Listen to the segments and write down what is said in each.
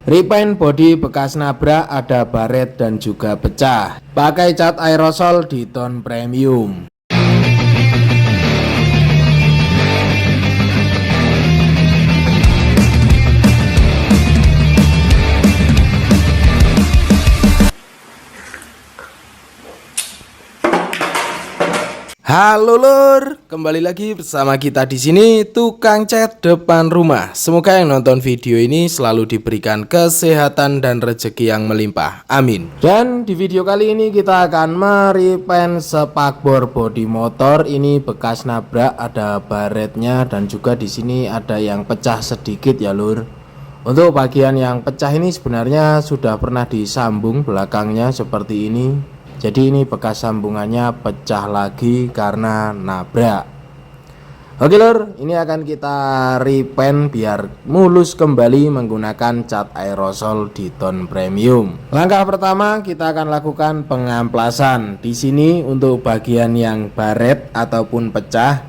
Repaint body bekas nabrak, ada baret dan juga pecah. Pakai cat aerosol di tone premium. Halo lur, kembali lagi bersama kita di sini tukang cat depan rumah. Semoga yang nonton video ini selalu diberikan kesehatan dan rezeki yang melimpah. Amin. Dan di video kali ini kita akan merepaint spakbor bodi motor. Ini bekas nabrak, ada baretnya dan juga di sini ada yang pecah sedikit ya lur. Untuk bagian yang pecah ini sebenarnya sudah pernah disambung belakangnya seperti ini. Jadi ini bekas sambungannya pecah lagi karena nabrak. Oke lur, ini akan kita repaint biar mulus kembali menggunakan cat aerosol di tone premium. Langkah pertama kita akan lakukan pengamplasan. Di sini untuk bagian yang baret ataupun pecah,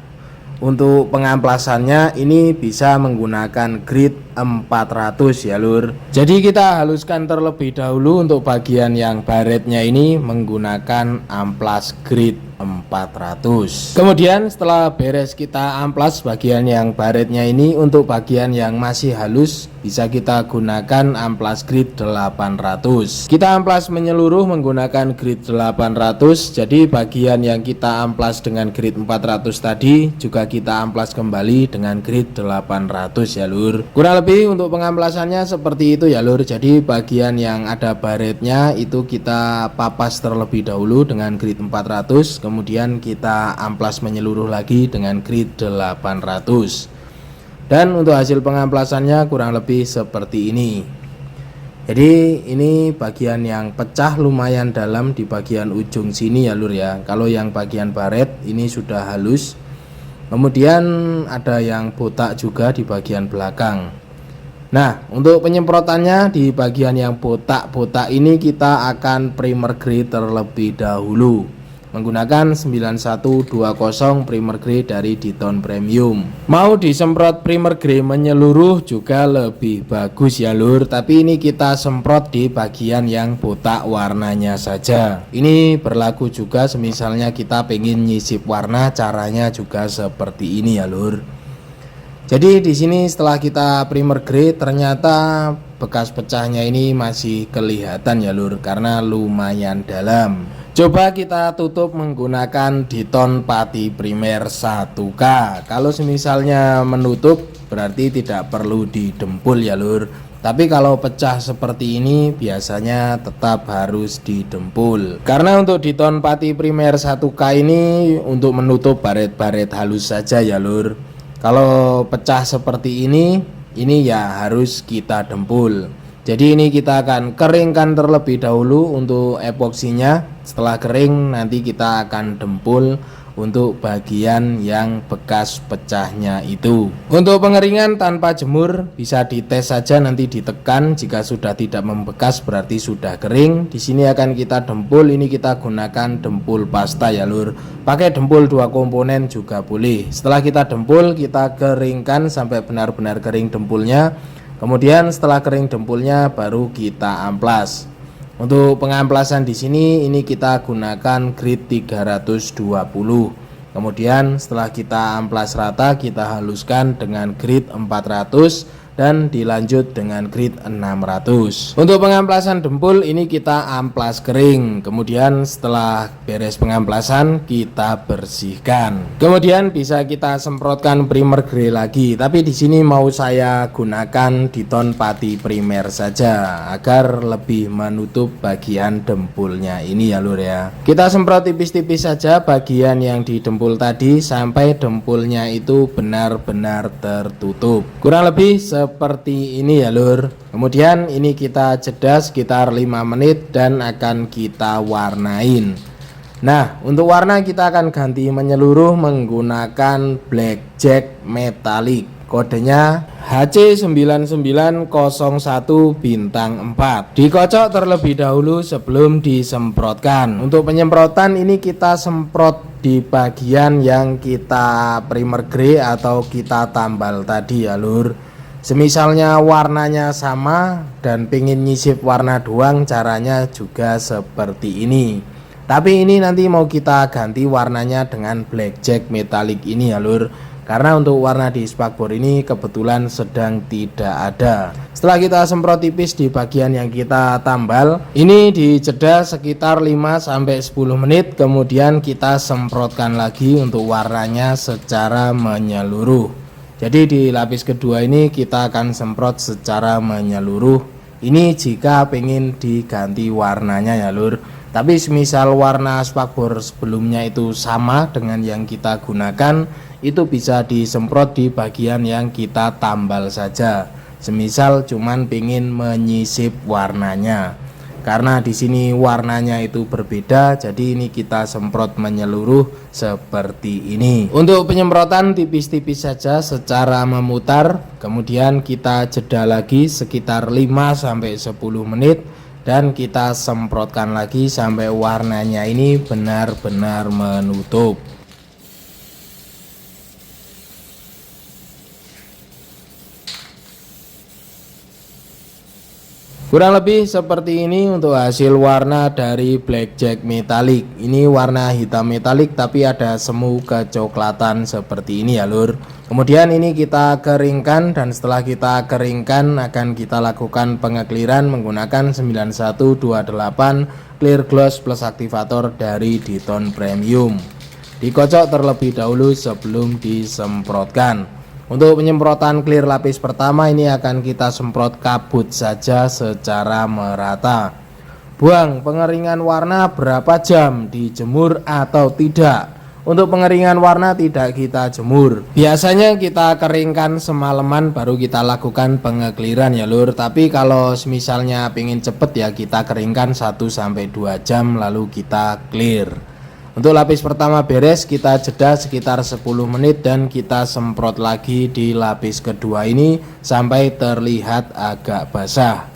untuk pengamplasannya ini bisa menggunakan grit 400 ya lur. Jadi kita haluskan terlebih dahulu untuk bagian yang baretnya ini menggunakan amplas grit 400. Kemudian setelah beres kita amplas bagian yang baretnya ini, untuk bagian yang masih halus bisa kita gunakan amplas grit 800. Kita amplas menyeluruh menggunakan grit 800. Jadi bagian yang kita amplas dengan grit 400 tadi juga kita amplas kembali dengan grit 800 ya lur. Kurang lebih untuk pengamplasannya seperti itu ya lur. Jadi bagian yang ada baretnya itu kita papas terlebih dahulu dengan grit 400, kemudian kita amplas menyeluruh lagi dengan grit 800. Dan untuk hasil pengamplasannya kurang lebih seperti ini. Jadi ini bagian yang pecah lumayan dalam di bagian ujung sini ya lur ya. Kalau yang bagian baret ini sudah halus. Kemudian ada yang botak juga di bagian belakang. Nah, untuk penyemprotannya di bagian yang botak-botak ini kita akan primer grey terlebih dahulu menggunakan 9120 primer grey dari Ditone Premium. Mau disemprot primer grey menyeluruh juga lebih bagus ya lur, tapi ini kita semprot di bagian yang botak warnanya saja. Ini berlaku juga semisalnya kita pengen nyisip warna, caranya juga seperti ini ya lur. Jadi di sini setelah kita primer grey ternyata bekas pecahnya ini masih kelihatan ya lur, karena lumayan dalam. Coba kita tutup menggunakan Ditone Pati Primer 1K. Kalau misalnya menutup berarti tidak perlu didempul ya lur. Tapi kalau pecah seperti ini biasanya tetap harus didempul. Karena untuk Ditone Pati Primer 1K ini untuk menutup baret-baret halus saja ya lur. Kalau pecah seperti ini ya harus kita dempul. Jadi ini kita akan keringkan terlebih dahulu untuk epoksinya. Setelah kering nanti kita akan dempul untuk bagian yang bekas pecahnya itu. Untuk pengeringan tanpa jemur bisa dites saja, nanti ditekan. Jika sudah tidak membekas berarti sudah kering. Di sini akan kita dempul. Ini kita gunakan dempul pasta ya lur. Pakai dempul 2 komponen juga boleh. Setelah kita dempul kita keringkan sampai benar-benar kering dempulnya. Kemudian setelah kering dempulnya baru kita amplas. Untuk pengamplasan di sini ini kita gunakan grit 320. Kemudian setelah kita amplas rata kita haluskan dengan grit 400 dan dilanjut dengan grit 600. Untuk pengamplasan dempul ini kita amplas kering. Kemudian setelah beres pengamplasan kita bersihkan. Kemudian bisa kita semprotkan primer grey lagi. Tapi di sini mau saya gunakan Ditone Pati Primer saja agar lebih menutup bagian dempulnya ini ya lur ya. Kita semprot tipis-tipis saja bagian yang di dempul tadi sampai dempulnya itu benar-benar tertutup. Kurang lebih seperti ini ya lur. Kemudian ini kita jeda sekitar 5 menit dan akan kita warnain. Nah, untuk warna kita akan ganti menyeluruh menggunakan blackjack metallic. Kodenya HC9901 bintang 4. Dikocok terlebih dahulu sebelum disemprotkan. Untuk penyemprotan ini kita semprot di bagian yang kita primer grey atau kita tambal tadi ya lur. Semisalnya warnanya sama dan pengen nyisip warna doang, caranya juga seperti ini. Tapi ini nanti mau kita ganti warnanya dengan blackjack metallic ini ya lur, karena untuk warna di spakbor ini kebetulan sedang tidak ada. Setelah kita semprot tipis di bagian yang kita tambal, ini dijeda sekitar 5-10 menit, kemudian kita semprotkan lagi untuk warnanya secara menyeluruh. Jadi di lapis kedua ini kita akan semprot secara menyeluruh. Ini jika pengen diganti warnanya ya lur. Tapi semisal warna spakbor sebelumnya itu sama dengan yang kita gunakan, itu bisa disemprot di bagian yang kita tambal saja. Semisal cuman pengen menyisip warnanya. Karena di sini warnanya itu berbeda, jadi ini kita semprot menyeluruh seperti ini. Untuk penyemprotan tipis-tipis saja secara memutar, kemudian kita jeda lagi sekitar 5-10 menit dan kita semprotkan lagi sampai warnanya ini benar-benar menutup. Kurang lebih seperti ini untuk hasil warna dari blackjack metallic. Ini warna hitam metallic tapi ada semu kecoklatan seperti ini ya lur. Kemudian ini kita keringkan, dan setelah kita keringkan akan kita lakukan pengekliran menggunakan 9128 clear gloss plus aktivator dari Diton Premium. Dikocok terlebih dahulu sebelum disemprotkan. Untuk penyemprotan clear lapis pertama ini akan kita semprot kabut saja secara merata. Buang pengeringan warna berapa jam, dijemur atau tidak? Untuk pengeringan warna tidak kita jemur. Biasanya kita keringkan semalaman baru kita lakukan pengekliran ya lur. Tapi kalau misalnya pengen cepet ya kita keringkan 1-2 jam lalu kita clear. Untuk lapis pertama beres, kita jeda sekitar 10 menit dan kita semprot lagi di lapis kedua ini sampai terlihat agak basah.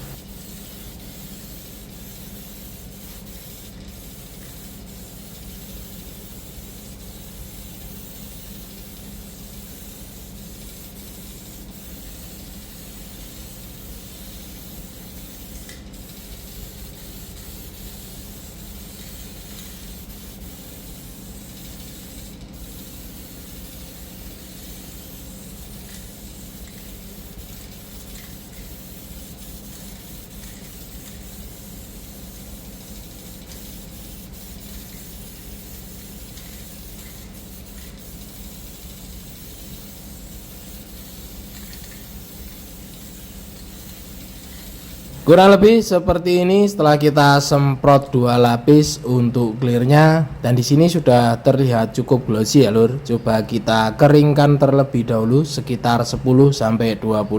Kurang lebih seperti ini setelah kita semprot 2 lapis untuk clearnya, dan di sini sudah terlihat cukup glossy ya lur. Coba kita keringkan terlebih dahulu sekitar 10-20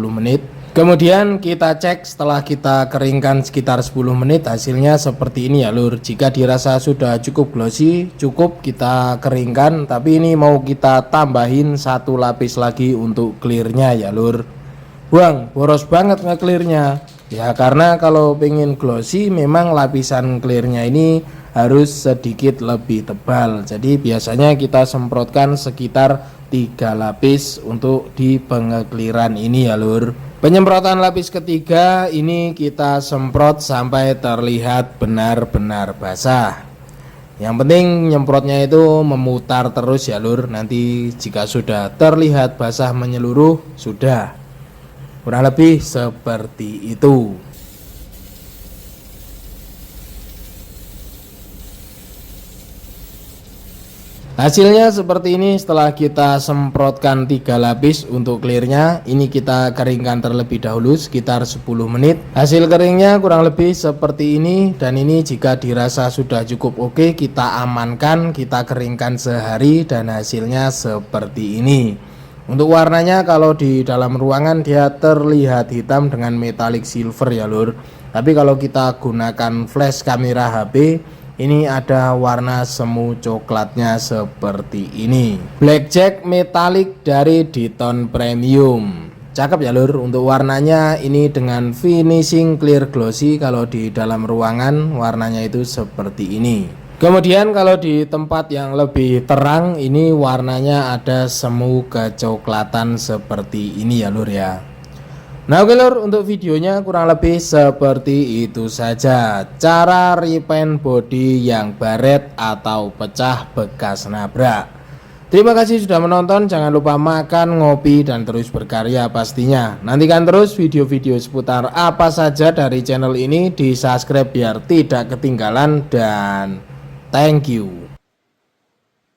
menit. Kemudian kita cek setelah kita keringkan sekitar 10 menit hasilnya seperti ini ya lur. Jika dirasa sudah cukup glossy, cukup kita keringkan, tapi ini mau kita tambahin 1 lapis lagi untuk clearnya ya lur. Buang, boros banget nge-clearnya. Ya karena kalau pengen glossy memang lapisan clearnya ini harus sedikit lebih tebal. Jadi biasanya kita semprotkan sekitar 3 lapis untuk di pengekliran ini ya lur. Penyemprotan lapis ketiga ini kita semprot sampai terlihat benar-benar basah. Yang penting nyemprotnya itu memutar terus ya lur. Nanti jika sudah terlihat basah menyeluruh sudah. Kurang lebih seperti itu. Hasilnya seperti ini setelah kita semprotkan 3 lapis untuk clearnya. Ini kita keringkan terlebih dahulu sekitar 10 menit. Hasil keringnya kurang lebih seperti ini. Dan ini jika dirasa sudah cukup oke, kita amankan, kita keringkan sehari dan hasilnya seperti ini. Untuk warnanya kalau di dalam ruangan dia terlihat hitam dengan metallic silver ya lur. Tapi kalau kita gunakan flash kamera HP, ini ada warna semu coklatnya seperti ini. Blackjack metallic dari Diton Premium. Cakep ya lur. Untuk warnanya ini dengan finishing clear glossy. Kalau di dalam ruangan warnanya itu seperti ini. Kemudian kalau di tempat yang lebih terang ini warnanya ada semu kecoklatan seperti ini ya lur ya. Nah oke lur, untuk videonya kurang lebih seperti itu saja cara repaint body yang baret atau pecah bekas nabrak. Terima kasih sudah menonton, jangan lupa makan, ngopi, dan terus berkarya pastinya. Nantikan terus video-video seputar apa saja dari channel ini, di subscribe biar tidak ketinggalan, dan thank you.